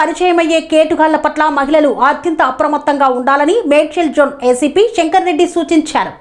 పరిచయమయ్యే కేటుగాళ్ల పట్ల మహిళలు అత్యంత అప్రమత్తంగా ఉండాలని మేడ్చల్ జోన్ ఏసీపీ శంకర్ రెడ్డి సూచించారు.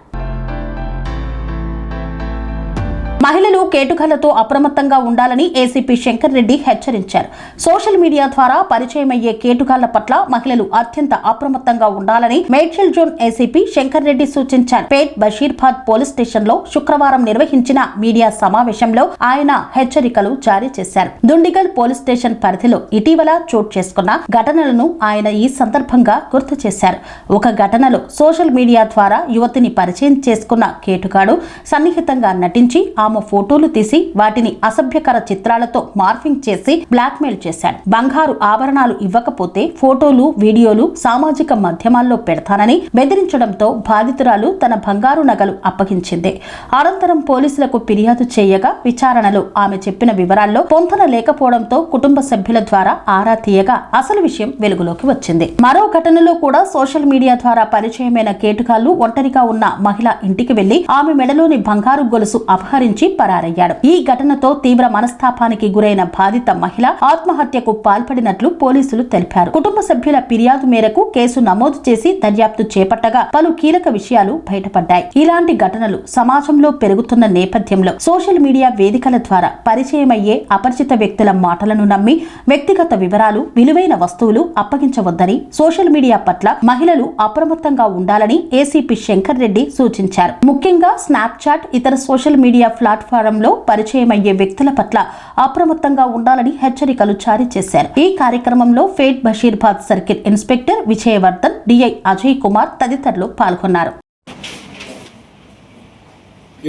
మహిళలు కేటుగాళ్లతో అప్రమత్తంగా ఉండాలని ఏసీపీ శంకర్ రెడ్డి హెచ్చరించారు. సోషల్ మీడియా ద్వారా పరిచయమయ్యే కేటుగాళ్ల పట్ల మహిళలు అత్యంత అప్రమత్తంగా ఉండాలని మేడ్చల్ జోన్ ఏసీపీ శంకర్ రెడ్డి సూచించారు. పేట్ బషీర్బాద్ పోలీస్ స్టేషన్ లో శుక్రవారం నిర్వహించిన మీడియా సమావేశంలో ఆయన హెచ్చరికలు జారీ చేశారు. దుండిగల్ పోలీస్ స్టేషన్ పరిధిలో ఇటీవల చోటు చేసుకున్న ఘటనలను ఆయన ఈ సందర్భంగా గుర్తు చేశారు. ఒక ఘటనలో సోషల్ మీడియా ద్వారా యువతిని పరిచయం చేసుకున్న కేటుగాడు సన్నిహితంగా నటించి ఆమె ఫోటోలు తీసి వాటిని అసభ్యకర చిత్రాలతో మార్ఫింగ్ చేసి బ్లాక్మెయిల్ చేశాడు. బంగారు ఆభరణాలు ఇవ్వకపోతే ఫోటోలు, వీడియోలు సామాజిక మాధ్యమాల్లో పెడతానని బెదిరించడంతో బాధితురాలు తన బంగారు నగలు అప్పగించింది. అనంతరం పోలీసులకు ఫిర్యాదు చేయగా విచారణలో ఆమె చెప్పిన వివరాల్లో పొంతన లేకపోవడంతో కుటుంబ సభ్యుల ద్వారా ఆరా తీయగా అసలు విషయం వెలుగులోకి వచ్చింది. మరో ఘటనలో కూడా సోషల్ మీడియా ద్వారా పరిచయమైన కేటుగాళ్లు ఒంటరిగా ఉన్న మహిళ ఇంటికి వెళ్లి ఆమె మెడలోని బంగారు గొలుసు అపహరించి పరారయ్యాడు. ఈ ఘటనతో తీవ్ర మనస్తాపానికి గురైన బాధిత మహిళ ఆత్మహత్యకు పాల్పడినట్లు పోలీసులు తెలిపారు. కుటుంబ సభ్యుల ఫిర్యాదు మేరకు కేసు నమోదు చేసి దర్యాప్తు చేపట్టగా పలు కీలక విషయాలు బయటపడ్డాయి. ఇలాంటి ఘటనలు సమాజంలో పెరుగుతున్న నేపథ్యంలో సోషల్ మీడియా వేదికల ద్వారా పరిచయమయ్యే అపరిచిత వ్యక్తుల మాటలను నమ్మి వ్యక్తిగత వివరాలు, విలువైన వస్తువులు అప్పగించవద్దని, సోషల్ మీడియా పట్ల మహిళలు అప్రమత్తంగా ఉండాలని ఏసీపీ శంకర్ రెడ్డి సూచించారు. ముఖ్యంగా స్నాప్చాట్, ఇతర సోషల్ మీడియా ప్లాట్ఫారంలో పరిచయమయ్యే వ్యక్తుల పట్ల అప్రమత్తంగా ఉండాలని హెచ్చరికలు జారీ చేశారు. ఈ కార్యక్రమంలో fate Bashirabad circle inspector Vijayavardhan, DI Ajay Kumar తదితరులు పాల్గొన్నారు.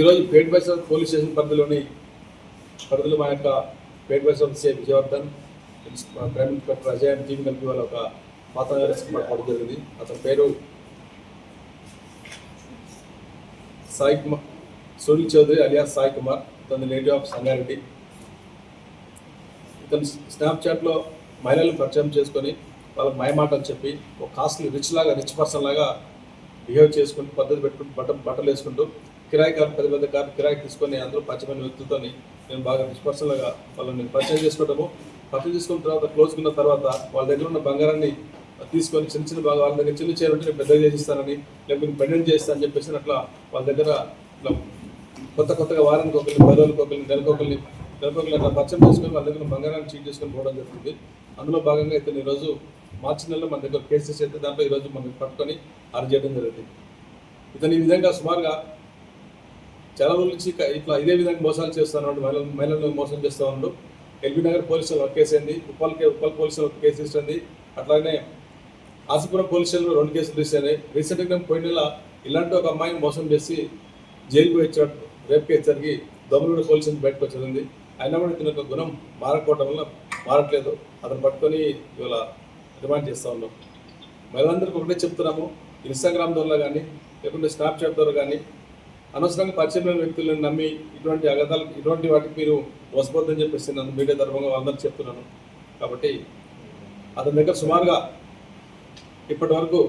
ఈరోజు పేట్ బషీర్బాద్ పోలీస్ స్టేషన్ పరిధిలో మా యొక్క Pet Basheerabad CI Vijayavardhan, crime inspector Ajay అని టీం కలిపి వాళ్ళ ఒక పాత్ర మాట్లాడడం జరిగింది. అతని పేరు సునీల్ చౌదరి అలియాస్ సాయి కుమార్. ఇతను నేటివ్ ఆఫ్ సంగారెడ్డి. ఇతను స్నాప్చాట్లో మహిళలను పరిచయం చేసుకొని వాళ్ళకి మాయమాటలు చెప్పి ఒక కాస్ట్లీ రిచ్ పర్సన్ లాగా బిహేవ్ చేసుకుంటూ పద్ధతి పెట్టుకుంటూ బట్టలు వేసుకుంటూ కిరాయి కారు, పెద్ద కారు కిరాయి తీసుకొని అందరూ పరిచయమైన వ్యక్తులతో నేను బాగా రిచ్ పర్సన్ లాగా వాళ్ళని పరిచయం చేసుకుంటాము. పరిచయం చేసుకున్న తర్వాత క్లోజ్కున్న తర్వాత వాళ్ళ దగ్గర ఉన్న బంగారాన్ని తీసుకొని చిన్న బాగా వాళ్ళ దగ్గర చిన్న చేయాలంటే నేను పెద్దగా చేసిస్తానని, లేకపోతే పెండెంట్ చేస్తానని చెప్పేసి అట్లా వాళ్ళ దగ్గర ఇట్లా కొత్తగా వారానికి ఒకరిని, 10 రోజులకు ఒకరిని, నెలకొకరిని అట్లా పరిచయం చేసుకొని వాళ్ళ దగ్గర బంగారాన్ని చీట్ చేసుకొని పోవడం జరుగుతుంది. అందులో భాగంగా ఇతను ఈరోజు మార్చి నెలలో మన దగ్గర కేసెస్ అయితే దాంట్లో ఈరోజు మనం పట్టుకొని అరెస్ట్ చేయడం జరిగింది. ఇతను ఈ విధంగా సుమారుగా చాలా రోజుల నుంచి ఇట్లా ఇదే విధంగా మోసాలు చేస్తున్నాడు, మహిళలను మోసం చేస్తూ ఉన్నాడు. ఎల్బీ నగర్ పోలీసులు ఒక కేసు అయింది, ఉప్పల్ పోలీసులు ఒక కేసు ఇస్తుంది. అట్లానే ఆసిపురం పోలీస్ స్టేషన్లో 2 కేసులు రిజిస్టర్ అయినాయి. రీసెంట్గా పోయిన నెల ఇలాంటి ఒక అమ్మాయిని మోసం చేసి జైలుకు వచ్చాడు. రేపు కేసు జరిగి దొమ్మలూరు పోలీస్ నుంచి బయటకు వచ్చింది. అయినా కూడా ఇతని యొక్క గుణం మారకపోవడం వల్ల మారట్లేదు. అతను పట్టుకొని ఇవాళ రిమాండ్ చేస్తూ ఉన్నాం. మహిళలందరికీ ఒకటే చెప్తున్నాము, ఇన్స్టాగ్రామ్ ద్వారా కానీ లేకుంటే స్నాప్చాట్ ద్వారా కానీ అనవసరంగా పరిచయమైన వ్యక్తులను నమ్మి ఇటువంటి వాటికి మీరు మోసపోద్దని చెప్పేసి నన్ను మీడియా తరఫున వాళ్ళందరికీ చెప్తున్నాను. కాబట్టి అతని దగ్గర సుమారుగా ఇప్పటి వరకు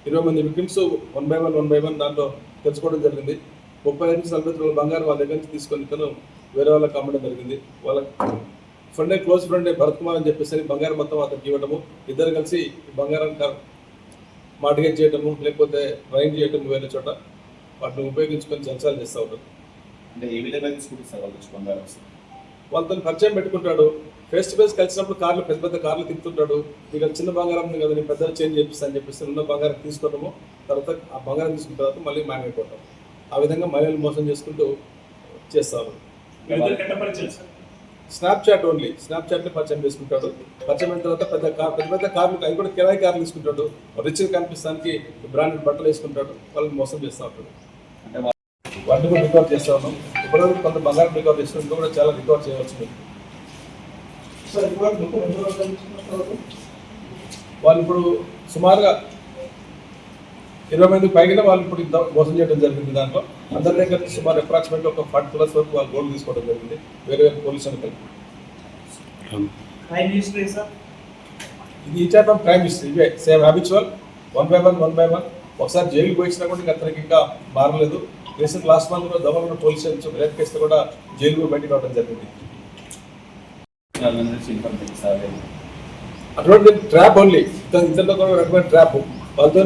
20 మంది విక్టిమ్స్ 1 by 1 దాంట్లో తెలుసుకోవడం జరిగింది. 35-40 బంగారం వాళ్ళ దగ్గర నుంచి తీసుకొని ఇతను వేరే వాళ్ళకి అమ్మడం జరిగింది. వాళ్ళ క్లోజ్ ఫ్రెండ్ భరత్ కుమార్ అని చెప్పేసి బంగారం మొత్తం అతనికి ఇవ్వడము, ఇద్దరు కలిసి బంగారం మార్టిగేజ్ చేయడము, లేకపోతే రైన్ చేయడం వేరే చోట వాటిని ఉపయోగించుకొని జల్సాలు చేస్తూ ఉంటారు. అంటే ఏ విధంగా తీసుకుంటారు? వాళ్ళతో పరిచయం పెట్టుకుంటాడు. ఫేస్ టు ఫేస్ కలిసినప్పుడు కార్లు, పెద్ద కార్లు తిప్పుతుంటాడు. ఇక చిన్న బంగారం ఉంది కదా, నేను పెద్దలు చేంజ్ చేపిస్తాను చెప్పేసి ఉన్న బంగారం తీసుకోవడము, తర్వాత ఆ బంగారం తీసుకున్న తర్వాత మళ్ళీ మాయమైపోవటం. ఆ విధంగా మహిళలు మోసం చేసుకుంటూ చేస్తారు. స్నాప్చాట్ ఓన్లీ స్నాప్చాట్ని పరిచయం చేసుకుంటాడు. పరిచయం అయిన తర్వాత పెద్ద కార్లు, అవి కూడా కిరాయి కార్లు తీసుకుంటాడు. రిచ్గా కనిపిస్తానికి బ్రాండెడ్ బట్టలు వేసుకుంటాడు. వాళ్ళని మోసం చేస్తూ ఉంటాడు. వాటిని కూడా రికవర్ చేస్తూ ఉన్నాం. ఇప్పటివరకు కొంత బంగారం రికవర్ చేస్తుంటే కూడా చాలా రికవర్ చేయవలసింది. వాళ్ళు ఇప్పుడు సుమారుగా 20 మందికి పైగా వాళ్ళు ఇప్పుడు మోసం చేయడం జరిగింది. దాంట్లో అందరి దగ్గర సుమారు అప్రాక్సిమేట్లీ ఒక 40 plus వరకు వాళ్ళు గోల్డ్ తీసుకోవడం జరిగింది వేరే పోలీసులు కలిపి. ఇది ఈ టైప్ ఆఫ్ క్రైమ్ హిస్టరీ ఇవే సేమ్ హ్యాబిచువల్ 1 by 1. ఒకసారి జైలుకి పోయించినా కూడా అతనికి ఇంకా మారలేదు. రీసెంట్ లాస్ట్ మంత్ కూడా దమన్ పోలీస్ స్టేషన్ రేప్ కేసులో కూడా జైలు బయటకు రావడం జరిగింది. అటువంటి ట్రాప్ ఓన్లీ ఇతరులతో కూడా రకమైన ట్రాప్. వాళ్ళతో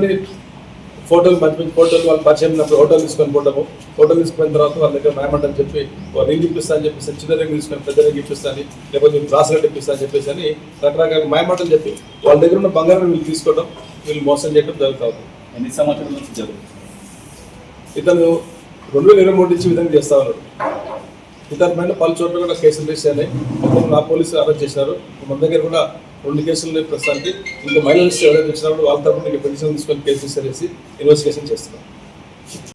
ఫోటోలు మంచి మంచి ఫోటోలు వాళ్ళు పరిచయం ఉన్నప్పుడు హోటల్ తీసుకొని పోవడము, హోటల్ తీసుకున్న తర్వాత వాళ్ళ దగ్గర మాయమంటని చెప్పి రింగ్ ఇప్పిస్తా అని చెప్పేసి చిన్న రింగ్ తీసుకొని పెద్ద రింగ్ ఇప్పిస్తాను, లేకపోతే బ్రాస్లెట్ ఇప్పిస్తా అని చెప్పేసి అని రకరకాల మాయమంటలు చెప్పి వాళ్ళ దగ్గర ఉన్న బంగారం వీళ్ళు తీసుకోవడం, వీళ్ళు మోసం చేయడం జరుగుతుంది. ఎన్ని సంవత్సరాల నుంచి జరుగుతుంది? ఇతను 2023 నుంచి విధంగా చేస్తా ఉన్నాడు. ఇతని పైన పలు చోట్ల కూడా కేసులు రిజిస్టర్ అయినాయి. నా పోలీసులు అరెస్ట్ చేసినారు. మన దగ్గర కూడా 2 కేసులు ఉన్నాయి ప్రస్తుతానికి. ఇంకా మహిళలు ఎవరైతే వచ్చినప్పుడు వాళ్ళ తరఫున పిటిషన్ తీసుకొని కేసు రిజిస్టర్ చేసి ఇన్వెస్టిగేషన్ చేస్తున్నాం.